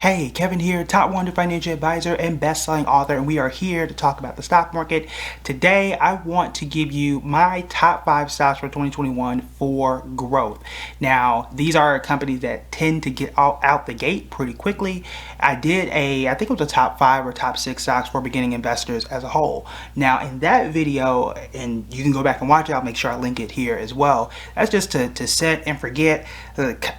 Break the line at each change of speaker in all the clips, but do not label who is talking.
Hey, Kevin here, top 100 financial advisor and best-selling author, and we are here to talk about the stock market. Today, I want to give you my top 5 stocks for 2021 for growth. Now, these are companies that tend to get out the gate pretty quickly. I think it was a top 5 or top 6 stocks for beginning investors as a whole. Now, in that video, and you can go back and watch it, I'll make sure I link it here as well. That's just to set and forget.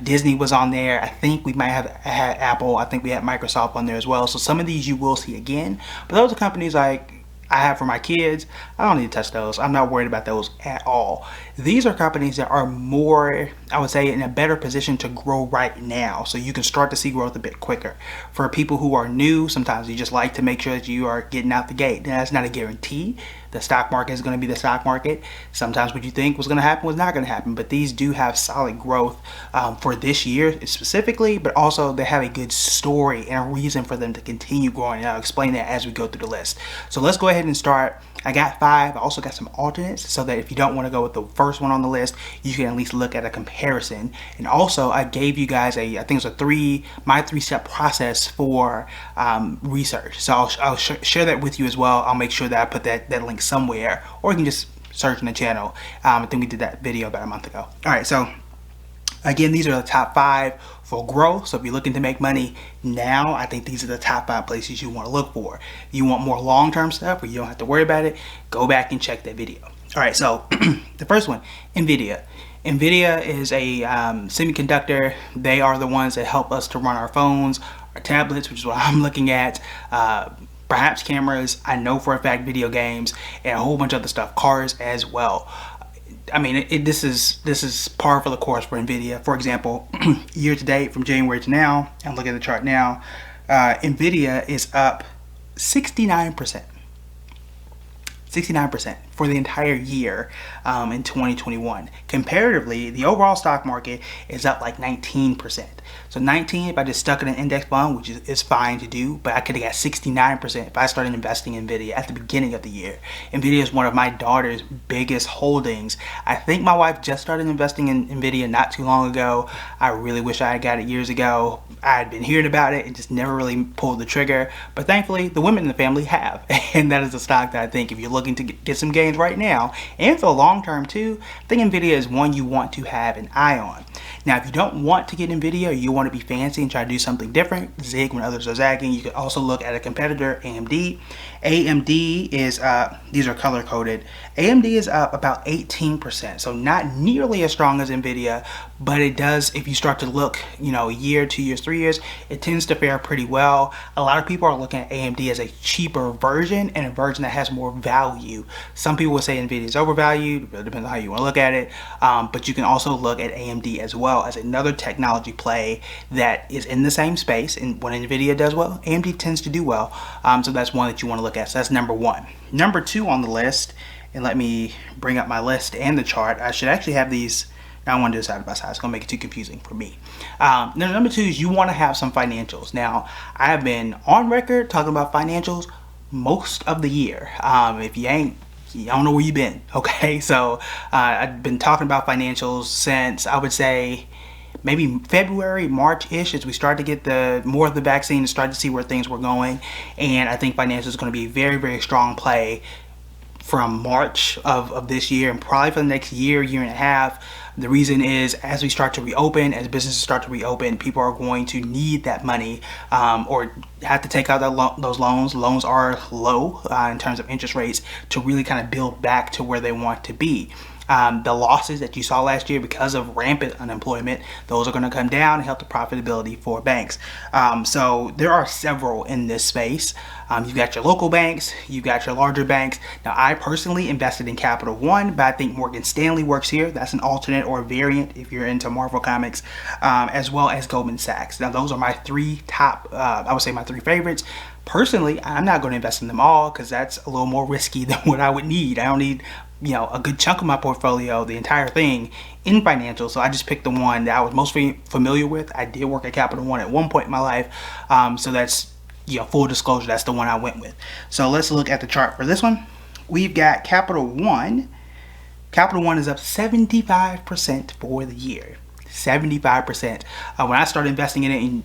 Disney was on there. I think we might have had Apple. I think we had Microsoft on there as well. So some of these you will see again. But those are companies like I have for my kids. I don't need to touch those. I'm not worried about those at all. These are companies that are more, I would say, in a better position to grow right now. So you can start to see growth a bit quicker. For people who are new, sometimes you just like to make sure that you are getting out the gate. Now, that's not a guarantee. The stock market is going to be the stock market. Sometimes what you think was going to happen was not going to happen. But these do have solid growth for this year specifically, but also they have a good story and a reason for them to continue growing. And I'll explain that as we go through the list. So let's go ahead and start. I got 5. I also got some alternates so that if you don't want to go with the first one on the list, you can at least look at a comparison. And also, I gave you guys I think it was my 3-step process for research. So I'll share that with you as well. I'll make sure that I put that link somewhere, or you can just search in the channel. I think we did that video about a month ago. All right, so again, these are the top 5 for growth. So if you're looking to make money now, I think these are the top 5 places you want to look for. You want more long-term stuff where you don't have to worry about it, go back and check that video. All right, so the first one, NVIDIA. NVIDIA is a semiconductor. They are the ones that help us to run our phones, our tablets, which is what I'm looking at. Perhaps cameras, I know for a fact video games, and a whole bunch of other stuff, cars as well. I mean, this is par for the course for NVIDIA. For example, year to date from January to now, I'm looking at the chart now, NVIDIA is up 69%. 69% for the entire year in 2021. Comparatively, the overall stock market is up like 19%. So 19, if I just stuck in an index fund, which is fine to do, but I could have got 69% if I started investing in NVIDIA at the beginning of the year. NVIDIA is one of my daughter's biggest holdings. I think my wife just started investing in NVIDIA not too long ago. I really wish I had got it years ago. I had been hearing about it and just never really pulled the trigger. But thankfully, the women in the family have. And that is a stock that I think if you're looking to get some gains right now, and for the long term too, I think NVIDIA is one you want to have an eye on. Now, if you don't want to get NVIDIA, or you want to be fancy and try to do something different, zig when others are zagging, you can also look at a competitor, AMD. AMD is, these are color coded, AMD is up about 18%, so not nearly as strong as NVIDIA, but it does, if you start to look, a year, 2 years, 3 years, it tends to fare pretty well. A lot of people are looking at AMD as a cheaper version and a version that has more value. Some people would say NVIDIA is overvalued, it depends on how you want to look at it, but you can also look at AMD as well as another technology play that is in the same space, and when NVIDIA does well, AMD tends to do well, so that's one that you want to look at. So that's number 1. Number 2 on the list, and let me bring up my list and the chart. I should actually have these. I don't want to do it side by side. It's going to make it too confusing for me. Now, number 2 is you want to have some financials. Now, I have been on record talking about financials most of the year. If you ain't, I don't know where you've been. Okay, so I've been talking about financials since, I would say, maybe February, March-ish, as we started to get more of the vaccine and started to see where things were going. And I think financials is going to be a very, very strong play from March of this year and probably for the next year, year and a half. The reason is as we start to reopen, as businesses start to reopen, people are going to need that money or have to take out those loans. Loans are low in terms of interest rates to really kind of build back to where they want to be. The losses that you saw last year because of rampant unemployment, those are going to come down and help the profitability for banks. So there are several in this space. You've got your local banks, you've got your larger banks. Now, I personally invested in Capital One, but I think Morgan Stanley works here. That's an alternate or variant if you're into Marvel Comics, as well as Goldman Sachs. Now, those are my 3 top, I would say my 3 favorites. Personally, I'm not going to invest in them all because that's a little more risky than what I would need. I don't need a good chunk of my portfolio, the entire thing, in financials. So I just picked the one that I was most familiar with. I did work at Capital One at one point in my life. So that's, full disclosure, that's the one I went with. So let's look at the chart for this one. We've got Capital One. Capital One is up 75% for the year. 75%. When I started investing in it in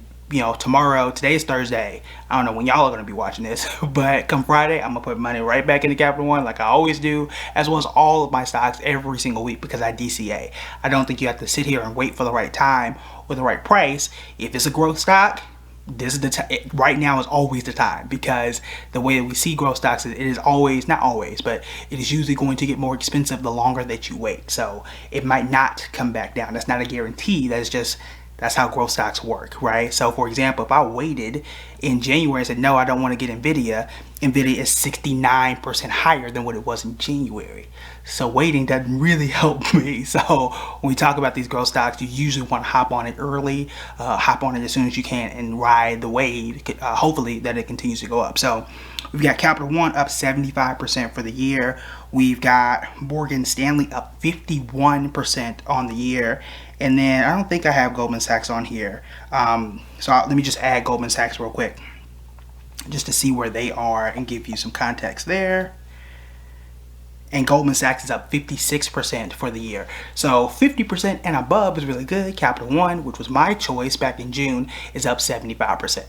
tomorrow, today is Thursday. I don't know when y'all are going to be watching this, but come Friday, I'm going to put money right back into Capital One like I always do, as well as all of my stocks every single week because I DCA. I don't think you have to sit here and wait for the right time or the right price. If it's a growth stock, this is the time. Right now is always the time, because the way that we see growth stocks is it is always, not always, but it is usually going to get more expensive the longer that you wait. So it might not come back down. That's not a guarantee. That's how growth stocks work, right? So for example, if I waited in January and said, no, I don't want to get Nvidia is 69% higher than what it was in January. So waiting doesn't really help me. So when we talk about these growth stocks, you usually want to hop on it early, hop on it as soon as you can and ride the wave, hopefully that it continues to go up. So we've got Capital One up 75% for the year. We've got Morgan Stanley up 51% on the year. And then I don't think I have Goldman Sachs on here. Let me just add Goldman Sachs real quick, just to see where they are and give you some context there. And Goldman Sachs is up 56% for the year. So 50% and above is really good. Capital One, which was my choice back in June, is up 75%.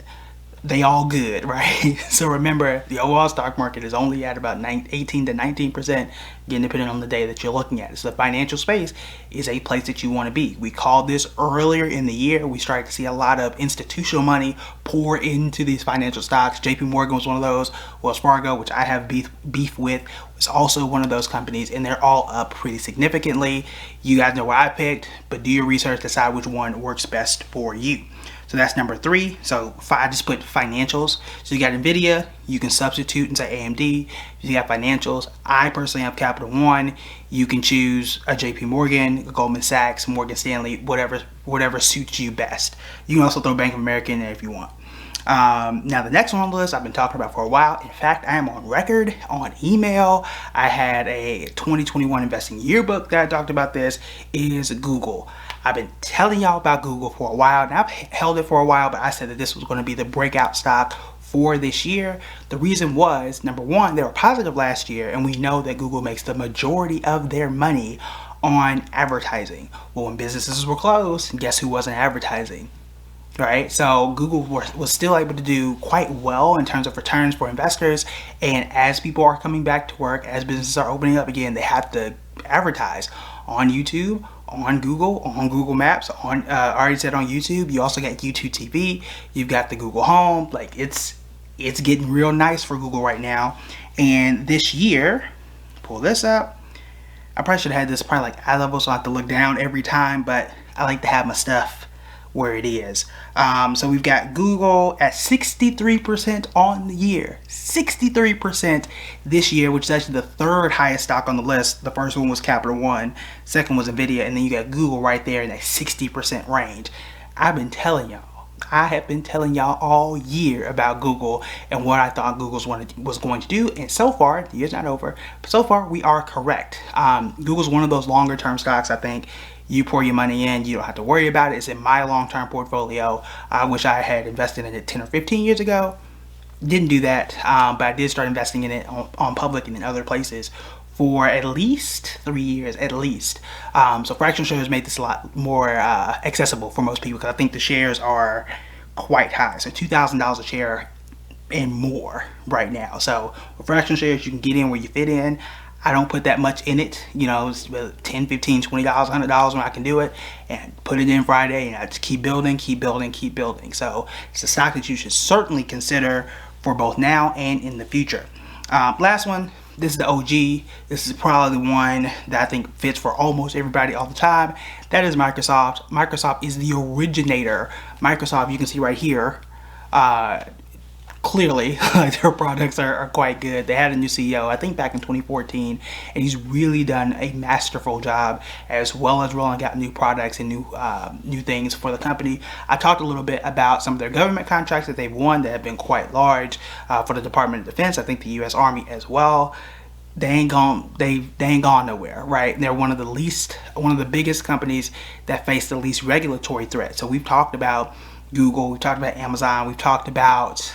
They all good, right? So remember, the overall stock market is only at about 18 to 19%, again, depending on the day that you're looking at it. So the financial space is a place that you want to be. We called this earlier in the year. We started to see a lot of institutional money pour into these financial stocks. JP Morgan was one of those. Wells Fargo, which I have beef with, was also one of those companies, and they're all up pretty significantly. You guys know what I picked, but do your research, decide which one works best for you. So that's number 3. So I just put financials. So you got Nvidia, you can substitute and say AMD. You got financials. I personally have Capital One. You can choose a JP Morgan, Goldman Sachs, Morgan Stanley, whatever suits you best. You can also throw Bank of America in there if you want. Now the next one on the list I've been talking about for a while. In fact, I am on record, on email. I had a 2021 investing yearbook that I talked about this, is Google. I've been telling y'all about Google for a while, and I've held it for a while, but I said that this was going to be the breakout stock for this year. The reason was, number one, they were positive last year, and we know that Google makes the majority of their money on advertising. Well, when businesses were closed, guess who wasn't advertising? Right, so Google was still able to do quite well in terms of returns for investors, and as people are coming back to work, as businesses are opening up again, they have to advertise on YouTube, on Google Maps, I already said on YouTube. You also got YouTube TV, you've got the Google Home. Like it's getting real nice for Google right now. And this year, pull this up. I probably should have had this probably like eye level, so I have to look down every time, but I like to have my stuff where it is. So we've got Google at 63% on the year. 63% this year, which is actually the third highest stock on the list. The first one was Capital One, second was Nvidia, and then you got Google right there in that 60% range. I have been telling y'all all year about Google and what I thought Google was going to do, and so far, the year's not over, but so far we are correct. Google's one of those longer term stocks. I think you pour your money in, you don't have to worry about it. It's in my long-term portfolio. I wish I had invested in it 10 or 15 years ago. Didn't do that, but I did start investing in it on public and in other places for at least 3 years, at least. So fractional shares made this a lot more accessible for most people, because I think the shares are quite high. So $2,000 a share and more right now. So with fractional shares, you can get in where you fit in. I don't put that much in it, it's $10, $15, $20, $100 when I can do it, and put it in Friday, and I just keep building. So it's a stock that you should certainly consider for both now and in the future. Last one, this is the OG. This is probably the one that I think fits for almost everybody all the time. That is Microsoft. Microsoft is the originator. Microsoft, you can see right here, clearly, like, their products are quite good. They had a new CEO, I think back in 2014, and he's really done a masterful job, as well as rolling out new products and new things for the company. I talked a little bit about some of their government contracts that they've won that have been quite large for the Department of Defense. I think the U.S. Army as well. They ain't gone nowhere, right? They're one of the biggest companies that face the least regulatory threat. So we've talked about Google, we've talked about Amazon, we've talked about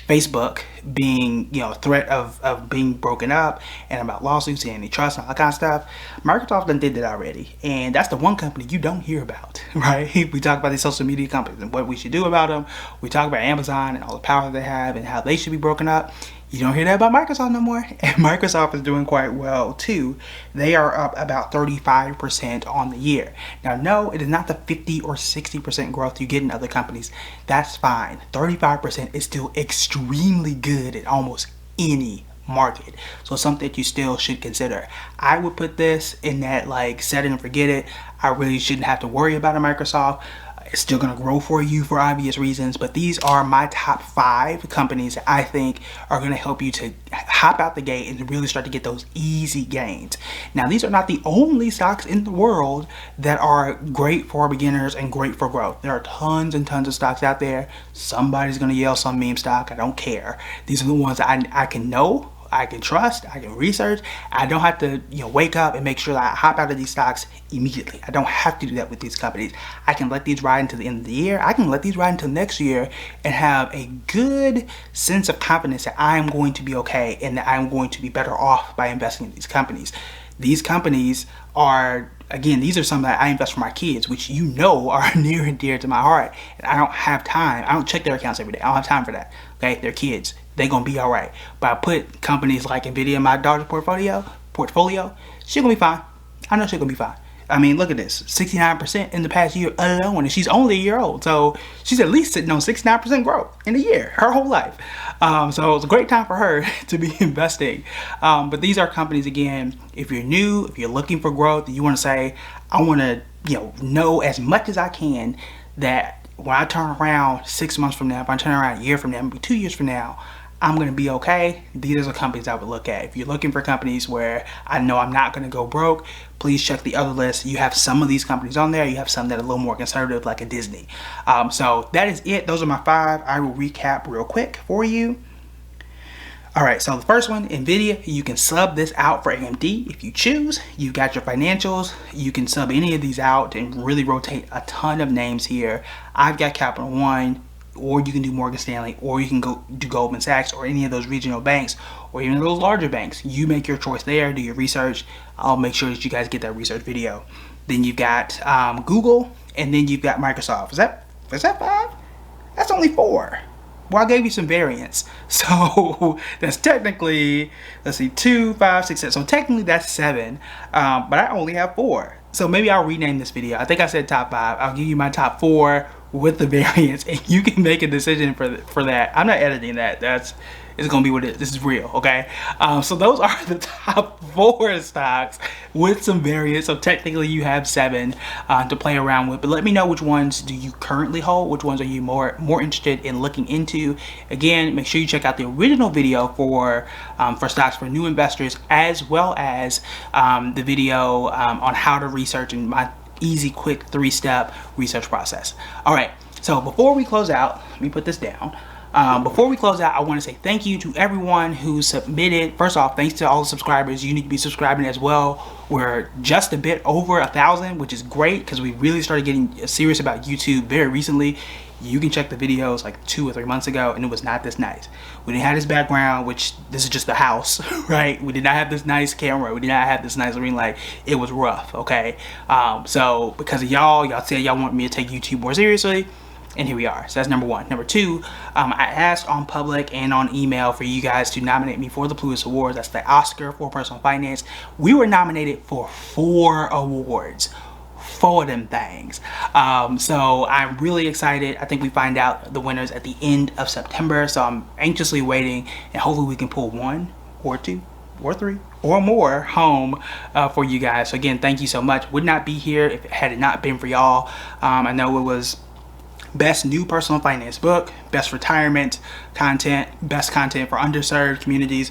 Facebook being, you know, threat of being broken up and about lawsuits and antitrust and all that kind of stuff. Microsoft done did that already, and that's the one company you don't hear about, right? We talk about these social media companies and what we should do about them. We talk about Amazon and all the power they have and how they should be broken up. You don't hear that about Microsoft no more. And Microsoft is doing quite well too. They are up about 35% on the year. Now, no, it is not the 50 or 60% growth you get in other companies. That's fine. 35% is still extremely good in almost any market. So it's something that you still should consider. I would put this in that like set it and forget it. I really shouldn't have to worry about a Microsoft. It's still going to grow for you for obvious reasons, but these are my top 5 companies that I think are going to help you to hop out the gate and really start to get those easy gains. Now, these are not the only stocks in the world that are great for beginners and great for growth. There are tons and tons of stocks out there. Somebody's going to yell some meme stock. I don't care. These are the ones that I can know, I can trust, I can research. I don't have to, you know, wake up and make sure that I hop out of these stocks immediately. I don't have to do that with these companies. I can let these ride until the end of the year. I can let these ride until next year and have a good sense of confidence that I'm going to be okay and that I'm going to be better off by investing in these companies. These companies are, again, these are some that I invest for my kids, which you know are near and dear to my heart. And I don't have time. I don't check their accounts every day. I don't have time for that. Okay, they're kids. They're gonna be all right. But I put companies like Nvidia in my daughter's portfolio. She's gonna be fine. I know she's gonna be fine. I mean, look at this, 69% in the past year alone, and she's only a year old. So she's at least sitting on 69% growth in a year, her whole life. So it's a great time for her to be investing. But these are companies, again, if you're new, if you're looking for growth, you want to say, I want to, know as much as I can that when I turn around 6 months from now, if I turn around a year from now, maybe 2 years from now, I'm going to be okay. These are the companies I would look at. If you're looking for companies where I know I'm not going to go broke, please check the other list. You have some of these companies on there. You have some that are a little more conservative, like a Disney. So that is it. Those are my 5. I will recap real quick for you. All right, so the first one, Nvidia, you can sub this out for AMD if you choose. You got your financials. You can sub any of these out and really rotate a ton of names here. I've got Capital One, or you can do Morgan Stanley, or you can go do Goldman Sachs, or any of those regional banks, or even those larger banks. You make your choice there, do your research. I'll make sure that you guys get that research video. Then you've got Google, and then you've got Microsoft. Is that 5? That's only 4. Well, I gave you some variance. So that's technically, let's see, 2, 5, 6, 7. So technically that's 7, but I only have 4. So maybe I'll rename this video. I think I said top 5. I'll give you my top 4 with the variance, and you can make a decision for that. I'm not editing that. It's gonna be what it is. This is real, okay? So those are the top 4 stocks with some variance. So technically you have 7 to play around with, but let me know which ones do you currently hold, which ones are you more interested in looking into. Again, make sure you check out the original video for stocks for new investors, as well as the video on how to research and my easy, quick 3-step research process. All right, so before we close out, let me put this down. Before we close out, I want to say thank you to everyone who submitted. First off, thanks to all the subscribers. You need to be subscribing as well. We're just a bit over 1,000, which is great because we really started getting serious about YouTube very recently. You can check the videos like 2 or 3 months ago, and it was not this nice. We didn't have this background, which this is just the house, right? We did not have this nice camera. We did not have this nice ring light. It was rough, okay? So because of y'all said y'all want me to take YouTube more seriously, and here we are. So that's number 1. Number 2, I asked on public and on email for you guys to nominate me for the Plutus Awards. That's the Oscar for Personal Finance. We were nominated for 4 awards. 4 of them things. So I'm really excited. I think we find out the winners at the end of September. So I'm anxiously waiting, and hopefully we can pull 1 or 2 or 3 or more home for you guys. So again, thank you so much. Would not be here if it had not been for y'all. I know it was best new personal finance book, best retirement content, best content for underserved communities,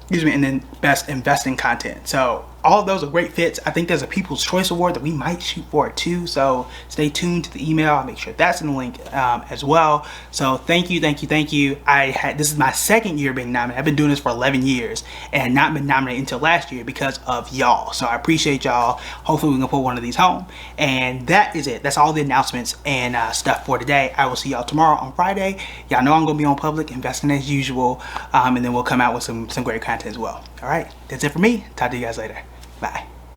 and then best investing content. So all of those are great fits. I think there's a People's Choice Award that we might shoot for it too. So stay tuned to the email. I'll make sure that's in the link as well. So thank you. This is my second year being nominated. I've been doing this for 11 years and not been nominated until last year because of y'all. So I appreciate y'all. Hopefully we can put one of these home. And that is it. That's all the announcements and stuff for today. I will see y'all tomorrow on Friday. Y'all know I'm gonna be on Public investing as usual, and then we'll come out with some great content as well. All right, that's it for me. Talk to you guys later. Bye.